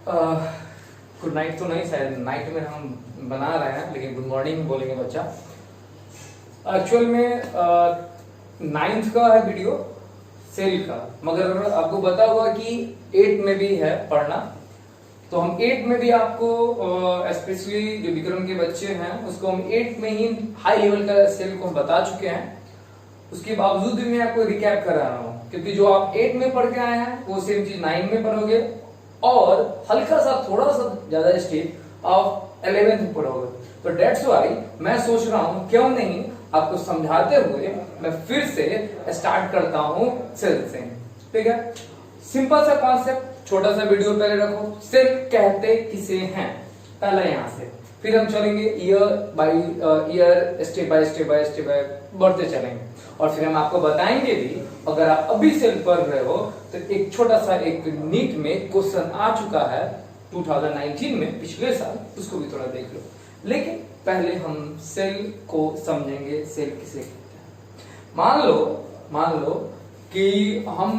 Good night तो नहीं, शायद नाइट में हम बना रहे हैं, लेकिन गुड मॉर्निंग बोलेंगे बच्चा। एक्चुअल में 9th का है वीडियो सेल का, मगर आपको पता होगा कि 8 में भी है पढ़ना। तो हम 8 में भी आपको स्पेशली जो विक्रम के बच्चे हैं उसको हम 8 में ही हाई लेवल का सेल को हम बता चुके हैं। उसके बावजूद भी मैं आपको रिकैप कर रहा हूँ, क्योंकि जो आप 8 में पढ़ के आए हैं वो सेम चीज 9 में पढ़ोगे और हल्का सा थोड़ा सा ज्यादा स्टेप आप 11th में पढ़ोगे। तो डेट्स वाई मैं सोच रहा हूँ क्यों नहीं आपको समझाते हुए मैं फिर से स्टार्ट करता हूँ सेल से। ठीक है, सिंपल सा कॉन्सेप्ट, छोटा सा वीडियो पहले रखो। सेल कहते किसे हैं, पहला यहां से, फिर हम चलेंगे year by year, step by step बढ़ते चलेंगे और फिर हम आपको बताएंगे भी। अगर आप अभी सेल पढ़ रहे हो तो एक छोटा सा एक नीट में क्वेश्चन आ चुका है 2019 में, पिछले साल, उसको भी थोड़ा देख लो। लेकिन पहले हम सेल को समझेंगे, सेल किसे कहते हैं। मान लो कि हम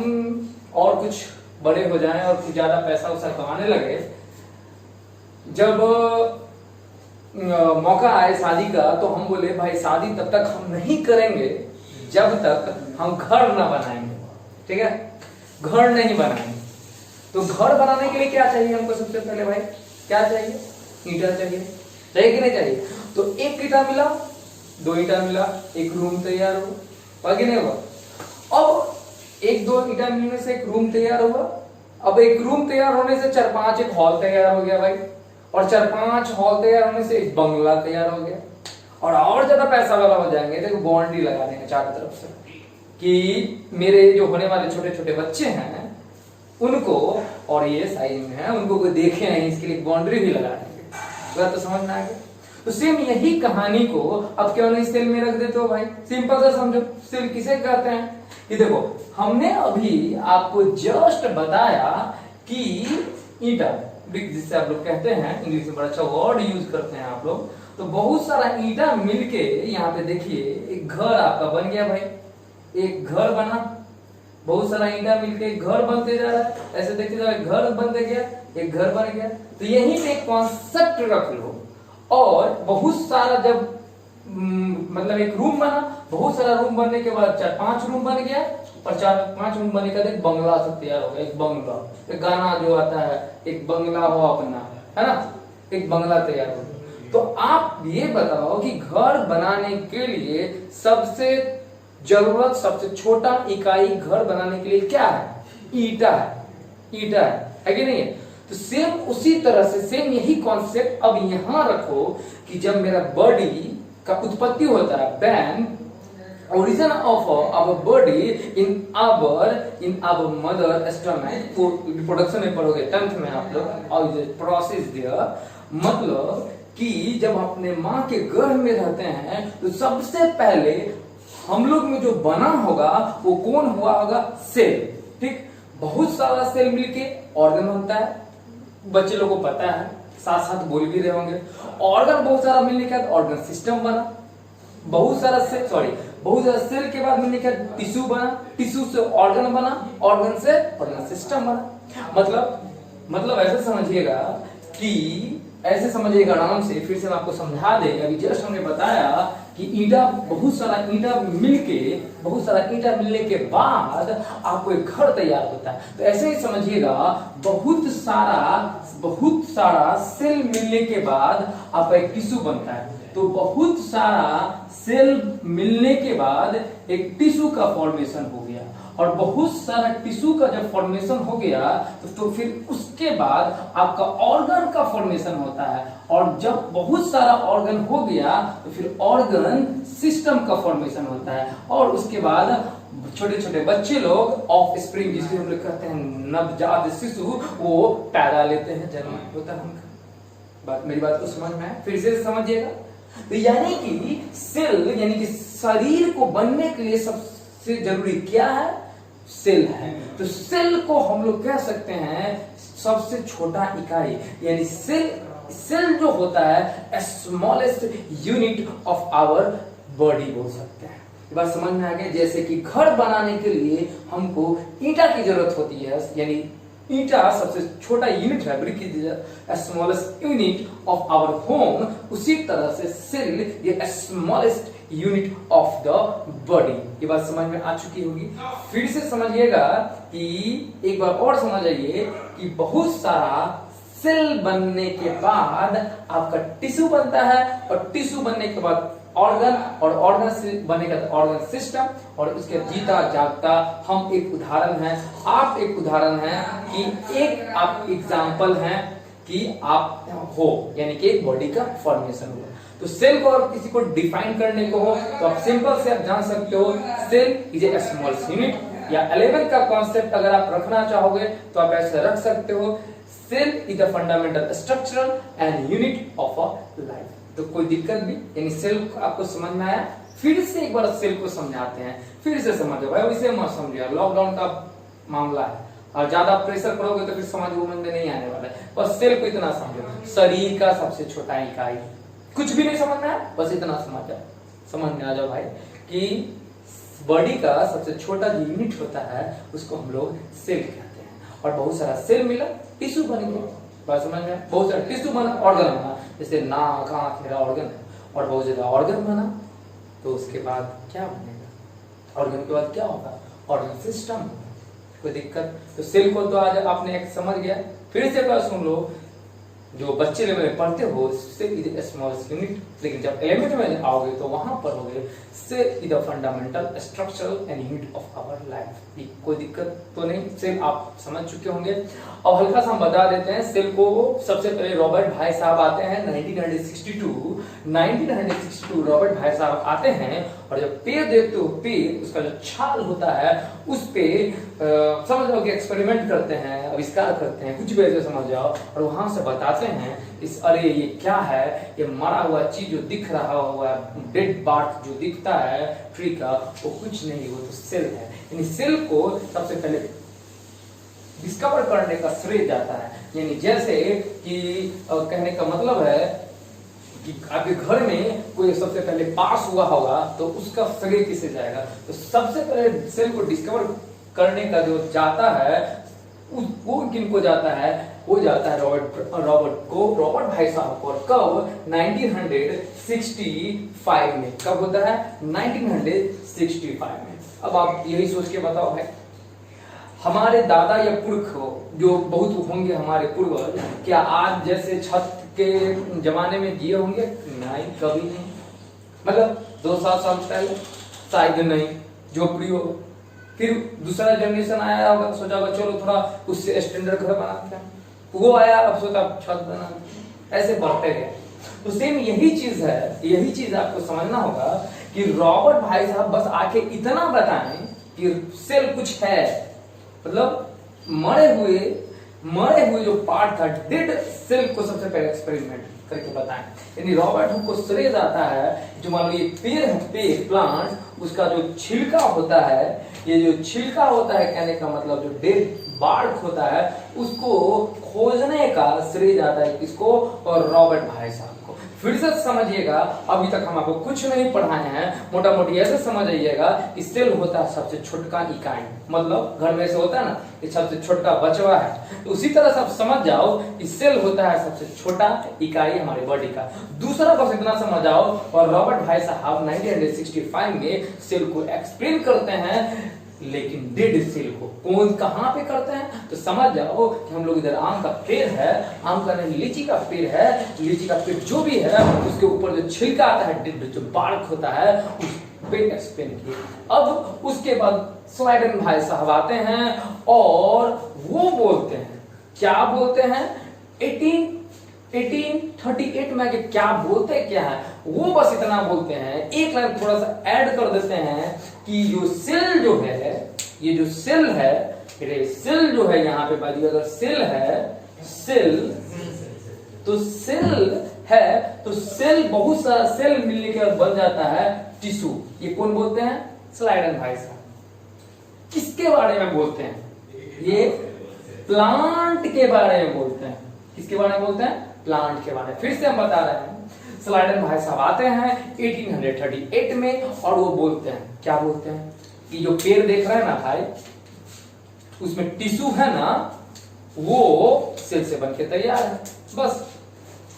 और कुछ बड़े हो जाएं और कुछ ज्यादा पैसा उसा कमाने लगे, जब मौका आए शादी का तो हम बोले भाई शादी तब तक हम नहीं करेंगे जब तक हम घर ना बनाएंगे। ठीक है, घर नहीं बनाएंगे। तो घर बनाने के लिए क्या चाहिए हमको? सबसे पहले भाई क्या चाहिए? ईंटा चाहिए कि नहीं चाहिए? तो एक ईंटा मिला, 2 ईंटा मिला, एक रूम तैयार हुआ कि नहीं हुआ? अब 1-2 ईंटा मिलने से एक रूम तैयार हुआ। अब एक रूम तैयार होने से 4-5 एक हॉल तैयार हो गया भाई, और 4-5 हॉल तैयार होने से एक बंगला तैयार हो गया। और ज्यादा पैसा वाला हो जाएंगे तो बाउंड्री लगा देंगे चारों तरफ से कि मेरे जो होने वाले छोटे छोटे बच्चे हैं उनको, और ये साइज में है, उनको कोई देखे नहीं, इसके लिए बाउंड्री भी लगा देंगे। बात तो समझ में आ गया? तो सेम यही कहानी को अब क्यों नहीं सेल में रख देते हो भाई? सिंपल सा समझो, सेल किसे कहते हैं? ये देखो, हमने अभी आपको जस्ट बताया कि ईंटा, जिससे आप लोग कहते हैं, इंग्लिश में बड़ा अच्छा वर्ड यूज करते हैं आप लोग। तो बहुत सारा ईंटा मिलके यहाँ पे देखिए एक घर आपका बन गया भाई, एक घर बना। बहुत सारा ईंटा मिलके घर बनते जा रहा है, ऐसे देखते जाओ, एक घर बनते गया, एक घर बन गया। तो यहीं पे एक कॉन्सेप्ट रख लो। और बहुत सारा जब मतलब एक रूम बना, बहुत सारा रूम बनने के बाद 4-5 रूम बन गया, और 4-5 रूम बनने के बाद एक बंगला सब तैयार हो गया। एक बंगला, एक गाना जो आता है, एक बंगला हो अपना, है ना, एक बंगला तैयार हो गया। तो आप ये बताओ कि घर बनाने के लिए सबसे जरूरत, सबसे छोटा इकाई घर बनाने के लिए क्या है? ईंटा है। ईंटा है कि नहीं है? तो सेम उसी तरह से, सेम यही कॉन्सेप्ट अब यहां रखो कि जब मेरा बॉडी का उत्पत्ति होता है, ban origin of our body in our mother stomach, तो रिप्रोडक्शन में पढ़ोगे 10th में आप लोग, और प्रोसेस दिया मतलब कि जब अपने माँ के गर्भ में रहते हैं तो सबसे पहले हम लोग में जो बना होगा वो कौन हुआ होगा? सेल। ठीक, बहुत सारा सेल मिलके ऑर्गन बनता है, बच्चे लोगों को पता है, साथ साथ बोल भी रहे होंगे। ऑर्गन बहुत सारा मिलने के बाद ऑर्गन सिस्टम बना, बहुत सारा सेल के बाद मिलने के बाद टिश्यू बना, टिश्यू से ऑर्गन बना, ऑर्गन से ऑर्गन सिस्टम बना। मतलब ऐसे समझिएगा कि, ऐसे समझिएगा आराम से, फिर से मैं आपको समझा दें। अभी जस्ट हमने बताया कि ईंटा, बहुत सारा ईंटा मिलने के बाद आपको एक घर तैयार होता है। तो ऐसे ही समझिएगा, बहुत सारा सेल मिलने के बाद आपका एक टिश्यू बनता है। तो बहुत सारा सेल मिलने के बाद एक टिश्यू का फॉर्मेशन हो गया, और बहुत सारा टिश्यू का जब फॉर्मेशन हो गया तो फिर उसके बाद आपका ऑर्गन का फॉर्मेशन होता है, और जब बहुत सारा ऑर्गन हो गया तो फिर ऑर्गन सिस्टम का फॉर्मेशन होता है, और उसके बाद छोटे छोटे बच्चे लोग, ऑफ स्प्रिंग जिसको हम लोग कहते हैं नवजात शिशु, वो पैदा लेते हैं, जन्म होता है उनका। मेरी बात को समझ में है? फिर से समझिएगा। तो यानी कि सेल, यानी कि शरीर को बनने के लिए सबसे जरूरी क्या है? सेल है। तो सेल को हम लोग कह सकते हैं सबसे छोटा इकाई, यानी सेल जो होता है smallest unit of our body बोल सकते हैं। बात समझ में आ गया? जैसे कि घर बनाने के लिए हमको ईंटा की जरूरत होती है, यानी ईटा सबसे छोटा यूनिट है, brick is smallest unit of our home, उसी तरह से सेल ये smallest unit of the body. ये बात समझ में आ चुकी होगी। फिर से समझिएगा कि एक बार और समझ आइए कि बहुत सारा सेल बनने के बाद आपका टिश्यू बनता है, और टिश्यू बनने के बाद ऑर्गन, और ऑर्गन से बनेगा ऑर्गन सिस्टम, और उसके जीता जागता हम एक उदाहरण हैं, आप एक उदाहरण हैं कि एक आप एग्जाम्पल हैं कि आप हो, यानी कि एक बॉडी का फॉर्मेशन हुआ। तो सेल को अगर किसी को डिफाइन करने को हो तो आप सिंपल से आप जान सकते हो cell is a small unit, या 11 का कॉन्सेप्ट अगर आप रखना चाहोगे तो आप ऐसे रख सकते हो, cell is the fundamental structural and unit of a life. तो कोई दिक्कत भी, यानी सेल आपको समझ में आया। फिर से एक बार सेल को समझाते हैं, फिर से समझो भाई, वैसे मत समझिए, लॉकडाउन का मामला है और ज्यादा प्रेशर करोगे तो फिर समझ में नहीं आने वाला है। बस सेल को इतना समझो, शरीर का सबसे छोटा इकाई, कुछ भी नहीं समझना है, बस इतना समझ में आ जाओ भाई कि बॉडी का सबसे छोटा जो यूनिट होता है उसको हम लोग सेल कहते हैं। और बहुत सारा सेल मिला, टिश्यू बन गया, बात समझ में, बहुत सारा टिश्यू बना, ऑर्गन बना, जैसे नाक आंख मेरा ऑर्गन है, और बहुत ज्यादा ऑर्गन बना, तो उसके बाद क्या बनेगा, ऑर्गन के बाद क्या होगा, ऑर्गन सिस्टम होगा। कोई दिक्कत? तो सेल को तो आज आपने एक समझ गया। फिर से बात सुन लो, जो बच्चे लेवल में पढ़ते हो cell is a small unit, लेकिन जब एलिमेंट में आओगे तो वहां पर होगे cell is the fundamental structural and unit of our life. कोई दिक्कत तो नहीं, सेल आप समझ चुके होंगे। अब हल्का सा हम बता देते हैं सेल को। सबसे पहले रॉबर्ट भाई साहब आते हैं 1962 रॉबर्ट भाई साहब आते हैं, और जब पेड़ देखते हो, पेड़ उसका जो छाल होता है उस पे समझ लो कि एक्सपेरिमेंट करते हैं, आविष्कार करते हैं, कुछ भी ऐसे समझ जाओ, और वहां से बताते हैं इस, अरे ये क्या है, ये मरा हुआ चीज जो दिख रहा हुआ डेड बार्क जो दिखता है ट्री का, वो कुछ नहीं, वो तो सेल है। यानी सेल को सबसे पहले डिस्कवर करने का श्रेय जाता है। यानी जैसे कि कहने का मतलब है कि आपके घर में कोई सबसे पहले पास हुआ होगा तो उसका श्रेय किसे जाएगा, तो सबसे पहले सेल को डिस्कवर करने का जो जाता है वो किनको जाता है, वो जाता है रॉबर्ट भाई साहब को। कब? 1965 में। कब होता है? 1965 में। अब आप यही सोच के बताओ भाई, हमारे दादा या पुरख जो बहुत होंगे हमारे पूर्वज, क्या आज जैसे छत के जमाने में जिए होंगे? नहीं, कभी नहीं। मतलब 200 साल पहले शायद नहीं, झोपड़ी हो। फिर दूसरा जनरेशन आया होगा, सोचा होगा चलो थोड़ा उससे स्टैंडर्ड घर बनाते हैं, वो आया, अब सोचा छत बना, ऐसे बढ़ते गए। तो सेम यही चीज है, यही चीज आपको समझना होगा कि रॉबर्ट भाई साहब बस आके इतना बताएं कि सेल कुछ है, मतलब मरे हुए जो पार्ट था डेड सेल को सबसे पहले एक्सपेरिमेंट करके बताएं। यानी रॉबर्ट को श्रेय जाता है, जो मान लो ये पेड़ है, पेड़ प्लांट, उसका जो छिलका होता है, ये जो छिलका होता है, कहने का मतलब जो डेड बार्क होता है, उसको खोजने का श्रेय जाता है किसको? और रॉबर्ट भाई साहब को। फिर से समझिएगा, अभी तक हम आपको कुछ नहीं पढ़ाए हैं, मोटा मोटी ऐसे समझ आइएगा कि सेल होता है सबसे छोटका इकाई, मतलब घर में से होता है ना, ये सबसे छोटा बचवा है, तो उसी तरह से आप समझ जाओ कि सेल होता है सबसे छोटा इकाई हमारे बॉडी का। दूसरा बस इतना समझ जाओ, और रॉबर्ट भाई साहब 1965 में सेल को एक्सप्लेन करते हैं, लेकिन डेड सेल को कौन कहां पे करते हैं? तो समझ जाओ कि हम लोग इधर आम का पेड़ है, आम का नहीं लीची का पेड़ है, लीची का पेड़ जो भी है उसके ऊपर जो छिलका आता है, डेड जो बार्क होता है, उस पे एक्सप्लेन किए। अब उसके बाद स्लाइडन भाई साहब आते हैं और वो बोलते हैं, क्या बोलते हैं? 1838 में के क्या बोलते क्या है, वो बस इतना बोलते हैं, एक लाइन थोड़ा सा ऐड कर देते हैं कि जो सेल जो है, ये जो सेल है, सेल जो है यहाँ पे बाजू अगर सेल है, सेल तो सेल है, तो सेल बहुत सारा सेल मिलने के बाद बन जाता है टिश्यू। ये कौन बोलते हैं? स्लाइडन भाई साहब। किसके बारे में बोलते हैं? ये प्लांट के बारे में बोलते हैं। किसके बारे में बोलते हैं? प्लांट के बारे में। फिर से हम बता रहे हैं, स्लाइडन भाई साहब आते हैं 1838 में, और वो बोलते हैं, क्या बोलते हैं कि जो पेड़ देख रहे हैं ना भाई, उसमें टिश्यू है ना, वो सेल से बनके तैयार है। बस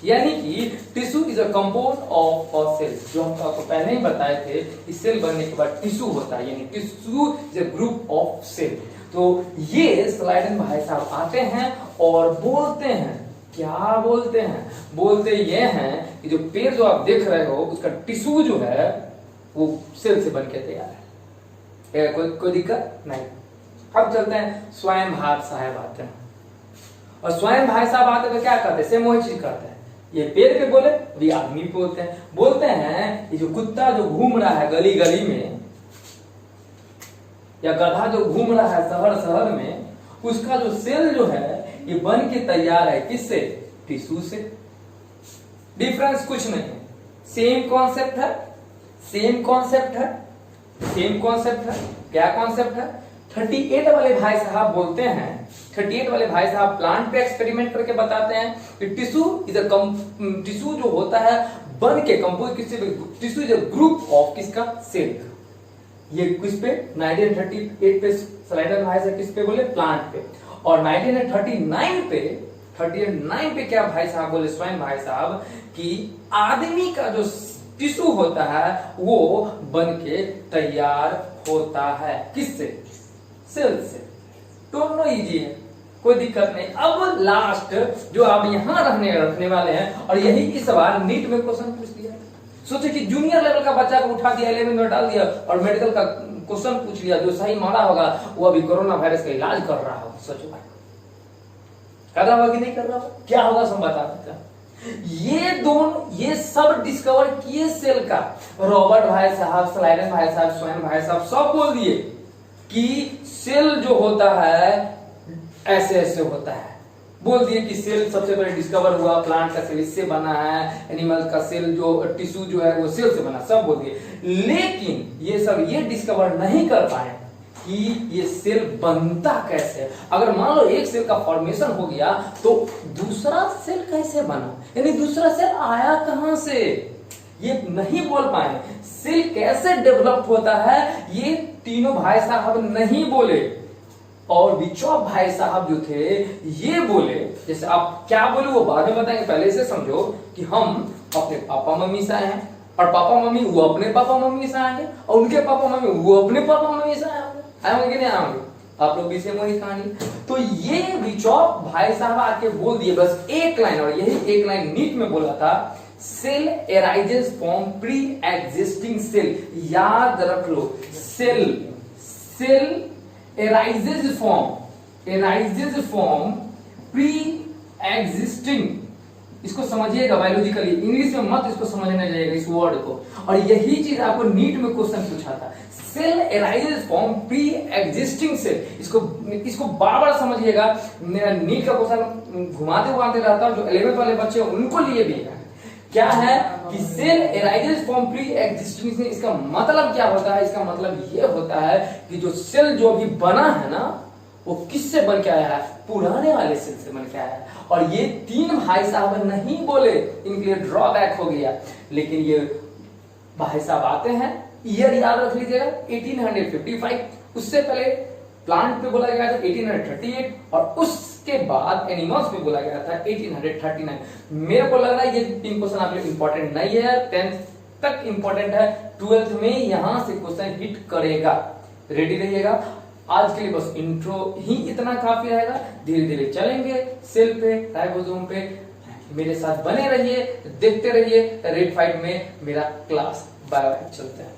यानी कि tissue is a compound of a cell, जो हम आपको पहले ही बताए थे कि सेल बनने के बाद टिश्यू होता है, यानी tissue is a group of cell. तो ये स्लाइडन भाई साहब आते हैं और बोलते हैं, क्या बोलते हैं? बोलते ये हैं कि जो पेड़ जो आप देख रहे हो उसका टिश्यू जो है वो सेल से बनके तैयार है। कोई दिक्कत नहीं। अब चलते हैं स्वयं भाग साहब आते हैं, और स्वयं भाई साहब आते तो क्या करते हैं? सेम वही चीज करते हैं। ये पेड़ पे बोले, भी आदमी पे बोलते हैं ये जो कुत्ता जो घूम रहा है गली गली में, या गधा जो घूम रहा है शहर शहर में, उसका जो सेल जो है ये बन के तैयार है किससे? टिश्यू से। डिफरेंस कुछ नहीं है, सेम कॉन्सेप्ट है, सेम कॉन्सेप्ट है, सेम कॉन्सेप्ट है। क्या कॉन्सेप्ट है? 38 वाले भाई साहब बोलते हैं, 38 वाले भाई साहब प्लांट पे एक्सपेरिमेंट करके बताते हैं कि टिश्यू इज अ टिश्यू जो होता है बन के कंपोज किससे? Tissue is a group of किसका? सेल। ये किस पे? 1938 पे स्लाइडन भाई साहब किस पे बोले? प्लांट पे। और 1939 पे क्या भाई साहब बोले? स्वयं भाई साहब कि आदमी का जो टिश्यू होता है वो बन के तैयार होता है किससे? सेल से। दोनों इजी है, कोई दिक्कत नहीं। अब लास्ट जो आप यहां रखने वाले हैं, और यही इस बार नीट में क्वेश्चन पूछ दिया। सोचे कि जूनियर लेवल का बच्चा को उठा दिया, 11 में डाल दिया और मेडिकल का क्वेश्चन पूछ लिया, जो सही मारा होगा वो अभी कोरोना वायरस का इलाज कर रहा होगा। सोचो भाई, कर रहा होगा कि नहीं कर रहा होगा? क्या होगा सब बता सकता। ये दोनों ये सब डिस्कवर किए सेल का। रॉबर्ट भाई साहब, स्लाइडन भाई साहब, स्वयं भाई साहब सब बोल दिए कि सेल जो होता है ऐसे ऐसे होता है। बोल दिए कि सेल सबसे पहले डिस्कवर हुआ, प्लांट का सेल इससे बना है, एनिमल का सेल जो टिश्यू जो है वो सेल से बना, सब बोल दिए। लेकिन ये सब ये डिस्कवर नहीं कर पाए कि ये सेल बनता कैसे है। अगर मान लो एक सेल का फॉर्मेशन हो गया तो दूसरा सेल कैसे बना, यानी दूसरा सेल आया कहां से, ये नहीं बोल पाए। सेल कैसे डेवलप होता है ये तीनों भाई साहब नहीं बोले, और बिचौप भाई साहब जो थे ये बोले। जैसे आप क्या बोले वो बाद में बताएंगे, पहले से समझो कि हम अपने पापा मम्मी से आए हैं, और पापा मम्मी वो अपने पापा मम्मी से आएंगे, और उनके पापा मम्मी वो अपने पापा मम्मी से आएंगे नहीं आएंगे? आप लोग भी सेम वही कहानी। तो ये बिचौप भाई साहब आके बोल दिए बस एक लाइन, और यही एक लाइन नीट में बोला था, cell arises from pre existing cell. याद रख लो, सेल arises from pre-existing। इसको समझिएगा बायोलॉजिकली, इंग्लिश में मत इसको समझने जाइएगा इस वर्ड को। और यही चीज आपको नीट में क्वेश्चन पूछा था, cell arises from pre-existing cell. इसको बार बार समझिएगा। मेरा नीट का क्वेश्चन घुमाते रहता हूं, जो 11th वाले बच्चे उनको लिए भी है। क्या है कि सेल arises from pre-existing। इसका मतलब क्या होता है? इसका मतलब ये होता है कि जो सेल जो अभी बना है ना वो किससे बन के आया है? पुराने वाले सेल से बन के आया है। और ये तीन भाई साहब नहीं बोले, इनके लिए ड्रॉबैक हो गया। लेकिन ये भाई साहब आते हैं, ईयर याद रख लीजिएगा 1855। उससे पहले प्लांट पे बोला गया था 1838, और उसके बाद एनिमल्स पे बोला गया था 1839। मेरे को लग रहा है ये 3 क्वेश्चन आपके इंपॉर्टेंट नहीं है, 10th तक इंपॉर्टेंट है, 12th में यहां से क्वेश्चन हिट करेगा। रेडी रहिएगा। आज के लिए बस इंट्रो ही इतना काफी रहेगा, धीरे धीरे चलेंगे सेल पे, राइबोसोम पे। मेरे साथ बने रहिए, देखते रहिए रेड फाइट में मेरा क्लास। बाय बाय, चलते हैं।